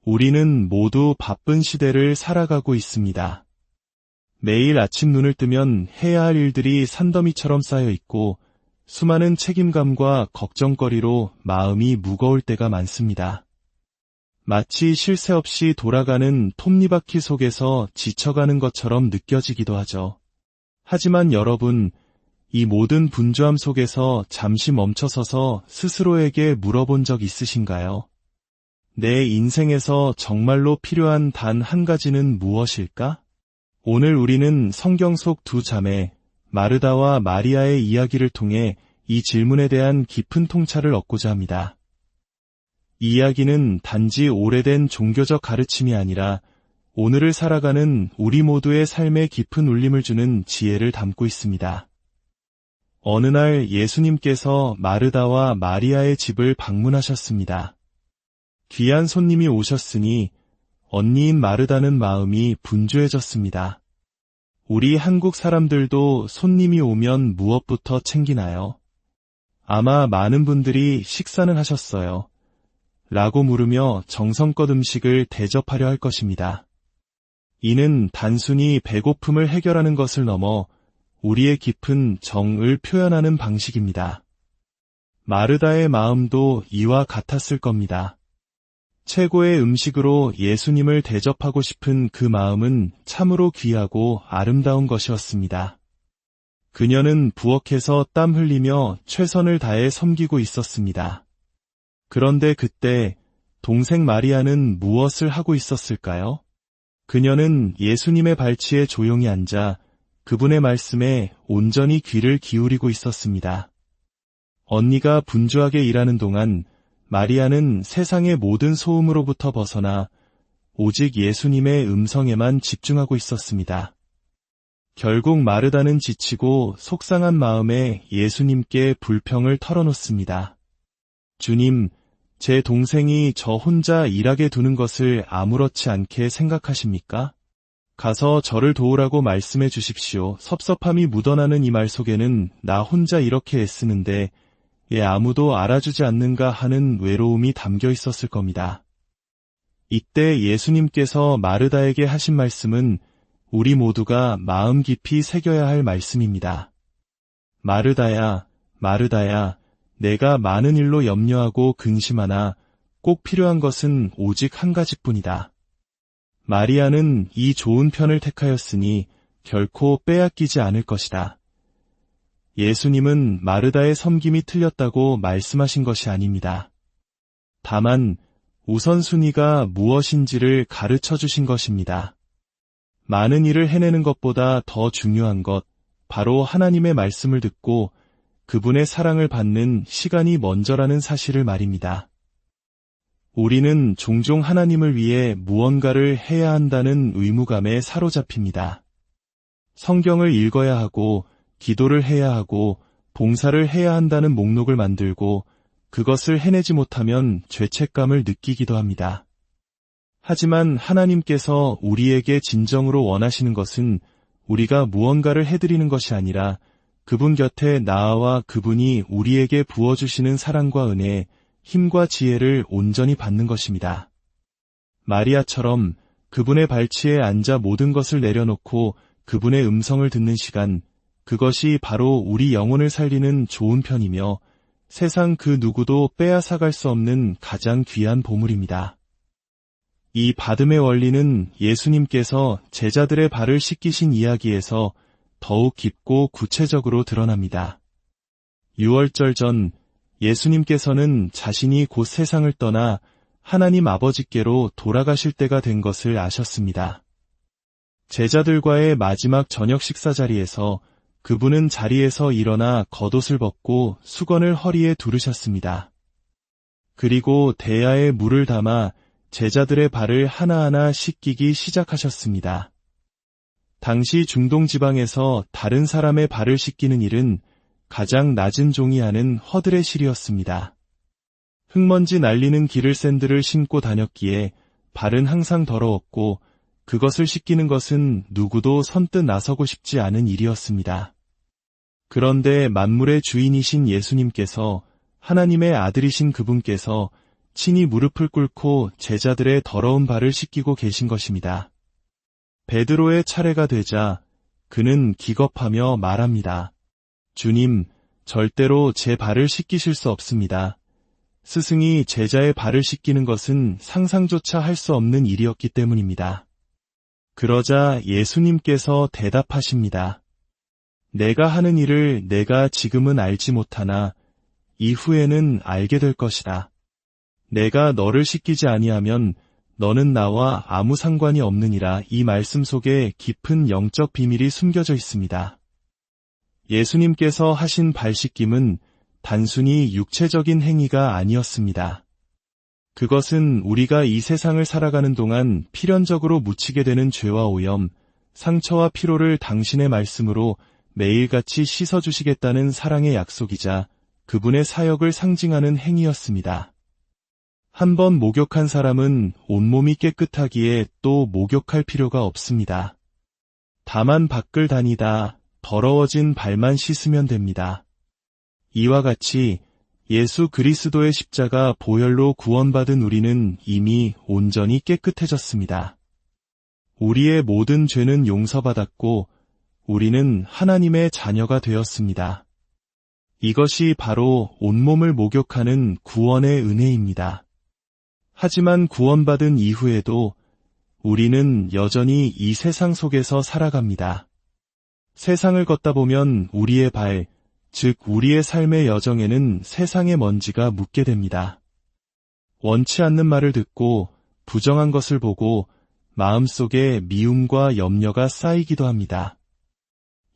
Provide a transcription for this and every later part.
우리는 모두 바쁜 시대를 살아가고 있습니다. 매일 아침 눈을 뜨면 해야 할 일들이 산더미처럼 쌓여 있고 수많은 책임감과 걱정거리로 마음이 무거울 때가 많습니다. 마치 쉴 새 없이 돌아가는 톱니바퀴 속에서 지쳐가는 것처럼 느껴지기도 하죠. 하지만 여러분, 이 모든 분주함 속에서 잠시 멈춰서서 스스로에게 물어본 적 있으신가요? 내 인생에서 정말로 필요한 단 한 가지는 무엇일까? 오늘 우리는 성경 속 두 자매, 마르다와 마리아의 이야기를 통해 이 질문에 대한 깊은 통찰을 얻고자 합니다. 이 이야기는 단지 오래된 종교적 가르침이 아니라 오늘을 살아가는 우리 모두의 삶에 깊은 울림을 주는 지혜를 담고 있습니다. 어느 날 예수님께서 마르다와 마리아의 집을 방문하셨습니다. 귀한 손님이 오셨으니 언니인 마르다는 마음이 분주해졌습니다. 우리 한국 사람들도 손님이 오면 무엇부터 챙기나요? 아마 많은 분들이 식사는 하셨어요. 라고 물으며 정성껏 음식을 대접하려 할 것입니다. 이는 단순히 배고픔을 해결하는 것을 넘어 우리의 깊은 정을 표현하는 방식입니다. 마르다의 마음도 이와 같았을 겁니다. 최고의 음식으로 예수님을 대접하고 싶은 그 마음은 참으로 귀하고 아름다운 것이었습니다. 그녀는 부엌에서 땀 흘리며 최선을 다해 섬기고 있었습니다. 그런데 그때 동생 마리아는 무엇을 하고 있었을까요? 그녀는 예수님의 발치에 조용히 앉아 그분의 말씀에 온전히 귀를 기울이고 있었습니다. 언니가 분주하게 일하는 동안 마리아는 세상의 모든 소음으로부터 벗어나 오직 예수님의 음성에만 집중하고 있었습니다. 결국 마르다는 지치고 속상한 마음에 예수님께 불평을 털어놓습니다. 주님, 제 동생이 저 혼자 일하게 두는 것을 아무렇지 않게 생각하십니까? 가서 저를 도우라고 말씀해 주십시오. 섭섭함이 묻어나는 이 말 속에는 나 혼자 이렇게 애쓰는데 아무도 알아주지 않는가 하는 외로움이 담겨 있었을 겁니다. 이때 예수님께서 마르다에게 하신 말씀은 우리 모두가 마음 깊이 새겨야 할 말씀입니다. 마르다야, 마르다야, 내가 많은 일로 염려하고 근심하나 꼭 필요한 것은 오직 한 가지뿐이다. 마리아는 이 좋은 편을 택하였으니 결코 빼앗기지 않을 것이다. 예수님은 마르다의 섬김이 틀렸다고 말씀하신 것이 아닙니다. 다만 우선순위가 무엇인지를 가르쳐 주신 것입니다. 많은 일을 해내는 것보다 더 중요한 것, 바로 하나님의 말씀을 듣고 그분의 사랑을 받는 시간이 먼저라는 사실을 말입니다. 우리는 종종 하나님을 위해 무언가를 해야 한다는 의무감에 사로잡힙니다. 성경을 읽어야 하고 기도를 해야 하고 봉사를 해야 한다는 목록을 만들고 그것을 해내지 못하면 죄책감을 느끼기도 합니다. 하지만 하나님께서 우리에게 진정으로 원하시는 것은 우리가 무언가를 해드리는 것이 아니라 그분 곁에 나아와 그분이 우리에게 부어주시는 사랑과 은혜, 힘과 지혜를 온전히 받는 것입니다. 마리아처럼 그분의 발치에 앉아 모든 것을 내려놓고 그분의 음성을 듣는 시간, 그것이 바로 우리 영혼을 살리는 좋은 편이며 세상 그 누구도 빼앗아갈 수 없는 가장 귀한 보물입니다. 이 받음의 원리는 예수님께서 제자들의 발을 씻기신 이야기에서 더욱 깊고 구체적으로 드러납니다. 유월절 전 예수님께서는 자신이 곧 세상을 떠나 하나님 아버지께로 돌아가실 때가 된 것을 아셨습니다. 제자들과의 마지막 저녁 식사 자리에서 그분은 자리에서 일어나 겉옷을 벗고 수건을 허리에 두르셨습니다. 그리고 대야에 물을 담아 제자들의 발을 하나하나 씻기기 시작하셨습니다. 당시 중동 지방에서 다른 사람의 발을 씻기는 일은 가장 낮은 종이 하는 허들의 실이었습니다. 흙먼지 날리는 기를 샌들을 신고 다녔기에 발은 항상 더러웠고 그것을 씻기는 것은 누구도 선뜻 나서고 싶지 않은 일이었습니다. 그런데 만물의 주인이신 예수님께서 하나님의 아들이신 그분께서 친히 무릎을 꿇고 제자들의 더러운 발을 씻기고 계신 것입니다. 베드로의 차례가 되자 그는 기겁하며 말합니다. 주님, 절대로 제 발을 씻기실 수 없습니다. 스승이 제자의 발을 씻기는 것은 상상조차 할 수 없는 일이었기 때문입니다. 그러자 예수님께서 대답하십니다. 내가 하는 일을 내가 지금은 알지 못하나 이후에는 알게 될 것이다. 내가 너를 씻기지 아니하면 너는 나와 아무 상관이 없느니라. 이 말씀 속에 깊은 영적 비밀이 숨겨져 있습니다. 예수님께서 하신 발 씻김은 단순히 육체적인 행위가 아니었습니다. 그것은 우리가 이 세상을 살아가는 동안 필연적으로 묻히게 되는 죄와 오염, 상처와 피로를 당신의 말씀으로 매일같이 씻어주시겠다는 사랑의 약속이자 그분의 사역을 상징하는 행위였습니다. 한번 목욕한 사람은 온몸이 깨끗하기에 또 목욕할 필요가 없습니다. 다만 밖을 다니다 더러워진 발만 씻으면 됩니다. 이와 같이 예수 그리스도의 십자가 보혈로 구원받은 우리는 이미 온전히 깨끗해졌습니다. 우리의 모든 죄는 용서받았고 우리는 하나님의 자녀가 되었습니다. 이것이 바로 온몸을 목욕하는 구원의 은혜입니다. 하지만 구원받은 이후에도 우리는 여전히 이 세상 속에서 살아갑니다. 세상을 걷다 보면 우리의 발, 즉 우리의 삶의 여정에는 세상의 먼지가 묻게 됩니다. 원치 않는 말을 듣고 부정한 것을 보고 마음속에 미움과 염려가 쌓이기도 합니다.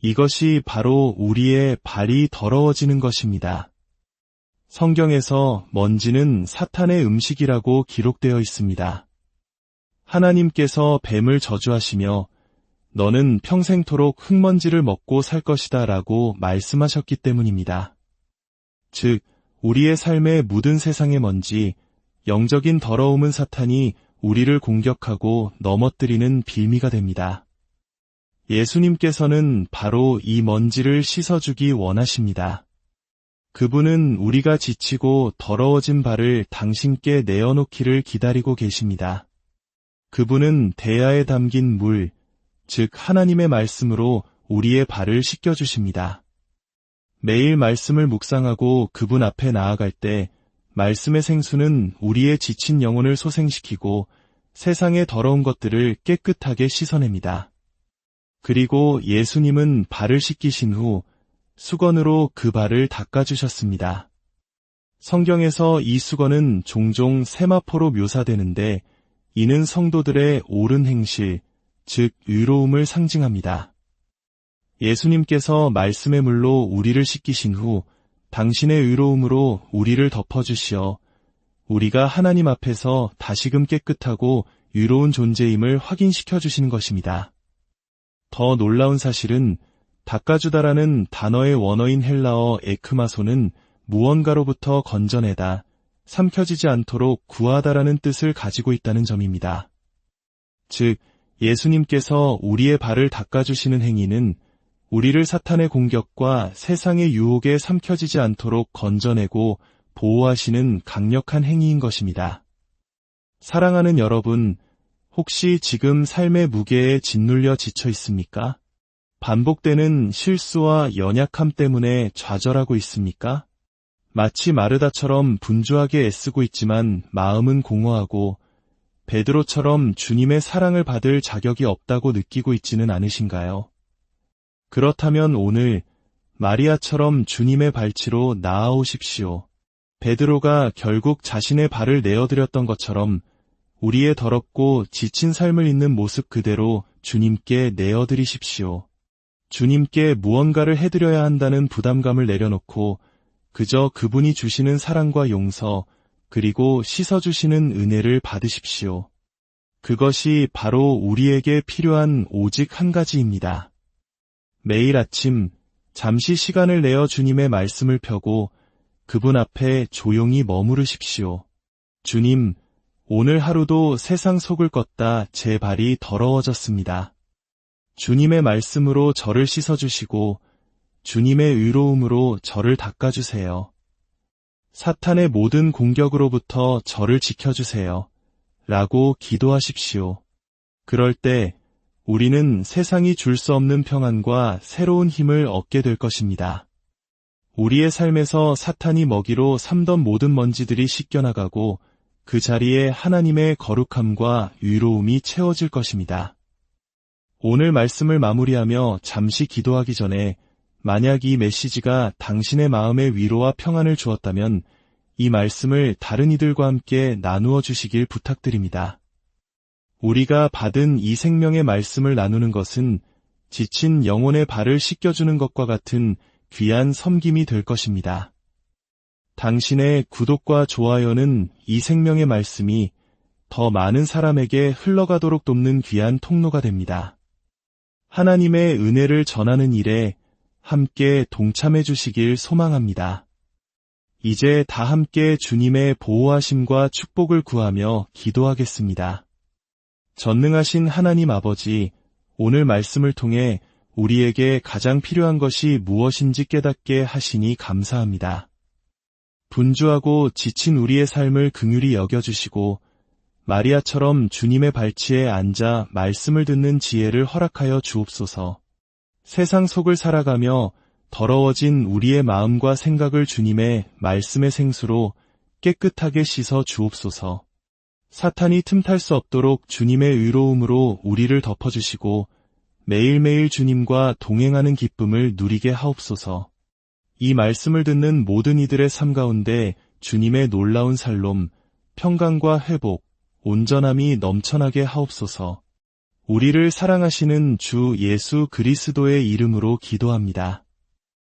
이것이 바로 우리의 발이 더러워지는 것입니다. 성경에서 먼지는 사탄의 음식이라고 기록되어 있습니다. 하나님께서 뱀을 저주하시며 너는 평생토록 흙먼지를 먹고 살 것이다 라고 말씀하셨기 때문입니다. 즉, 우리의 삶에 묻은 세상의 먼지, 영적인 더러움은 사탄이 우리를 공격하고 넘어뜨리는 빌미가 됩니다. 예수님께서는 바로 이 먼지를 씻어주기 원하십니다. 그분은 우리가 지치고 더러워진 발을 당신께 내어놓기를 기다리고 계십니다. 그분은 대야에 담긴 물, 즉 하나님의 말씀으로 우리의 발을 씻겨주십니다. 매일 말씀을 묵상하고 그분 앞에 나아갈 때 말씀의 생수는 우리의 지친 영혼을 소생시키고 세상의 더러운 것들을 깨끗하게 씻어냅니다. 그리고 예수님은 발을 씻기신 후 수건으로 그 발을 닦아주셨습니다. 성경에서 이 수건은 종종 세마포로 묘사되는데 이는 성도들의 옳은 행실, 즉 의로움을 상징합니다. 예수님께서 말씀의 물로 우리를 씻기신 후 당신의 의로움으로 우리를 덮어주시어 우리가 하나님 앞에서 다시금 깨끗하고 의로운 존재임을 확인시켜 주시는 것입니다. 더 놀라운 사실은 닦아주다라는 단어의 원어인 헬라어 에크마소는 무언가로부터 건져내다, 삼켜지지 않도록 구하다라는 뜻을 가지고 있다는 점입니다. 즉, 예수님께서 우리의 발을 닦아주시는 행위는 우리를 사탄의 공격과 세상의 유혹에 삼켜지지 않도록 건져내고 보호하시는 강력한 행위인 것입니다. 사랑하는 여러분, 혹시 지금 삶의 무게에 짓눌려 지쳐 있습니까? 반복되는 실수와 연약함 때문에 좌절하고 있습니까? 마치 마르다처럼 분주하게 애쓰고 있지만 마음은 공허하고 베드로처럼 주님의 사랑을 받을 자격이 없다고 느끼고 있지는 않으신가요? 그렇다면 오늘 마리아처럼 주님의 발치로 나아오십시오. 베드로가 결국 자신의 발을 내어드렸던 것처럼 우리의 더럽고 지친 삶을 있는 모습 그대로 주님께 내어드리십시오. 주님께 무언가를 해드려야 한다는 부담감을 내려놓고 그저 그분이 주시는 사랑과 용서, 그리고 씻어주시는 은혜를 받으십시오. 그것이 바로 우리에게 필요한 오직 한 가지입니다. 매일 아침 잠시 시간을 내어 주님의 말씀을 펴고 그분 앞에 조용히 머무르십시오. 주님, 오늘 하루도 세상 속을 걷다 제 발이 더러워졌습니다. 주님의 말씀으로 저를 씻어주시고 주님의 의로움으로 저를 닦아주세요. 사탄의 모든 공격으로부터 저를 지켜주세요. 라고 기도하십시오. 그럴 때 우리는 세상이 줄 수 없는 평안과 새로운 힘을 얻게 될 것입니다. 우리의 삶에서 사탄이 먹이로 삼던 모든 먼지들이 씻겨나가고 그 자리에 하나님의 거룩함과 위로움이 채워질 것입니다. 오늘 말씀을 마무리하며 잠시 기도하기 전에 만약 이 메시지가 당신의 마음에 위로와 평안을 주었다면 이 말씀을 다른 이들과 함께 나누어 주시길 부탁드립니다. 우리가 받은 이 생명의 말씀을 나누는 것은 지친 영혼의 발을 씻겨주는 것과 같은 귀한 섬김이 될 것입니다. 당신의 구독과 좋아요는 이 생명의 말씀이 더 많은 사람에게 흘러가도록 돕는 귀한 통로가 됩니다. 하나님의 은혜를 전하는 일에 함께 동참해 주시길 소망합니다. 이제 다 함께 주님의 보호하심과 축복을 구하며 기도하겠습니다. 전능하신 하나님 아버지, 오늘 말씀을 통해 우리에게 가장 필요한 것이 무엇인지 깨닫게 하시니 감사합니다. 분주하고 지친 우리의 삶을 긍휼히 여겨주시고 마리아처럼 주님의 발치에 앉아 말씀을 듣는 지혜를 허락하여 주옵소서. 세상 속을 살아가며 더러워진 우리의 마음과 생각을 주님의 말씀의 생수로 깨끗하게 씻어 주옵소서. 사탄이 틈탈 수 없도록 주님의 의로움으로 우리를 덮어주시고 매일매일 주님과 동행하는 기쁨을 누리게 하옵소서. 이 말씀을 듣는 모든 이들의 삶 가운데 주님의 놀라운 살롬, 평강과 회복, 온전함이 넘쳐나게 하옵소서. 우리를 사랑하시는 주 예수 그리스도의 이름으로 기도합니다.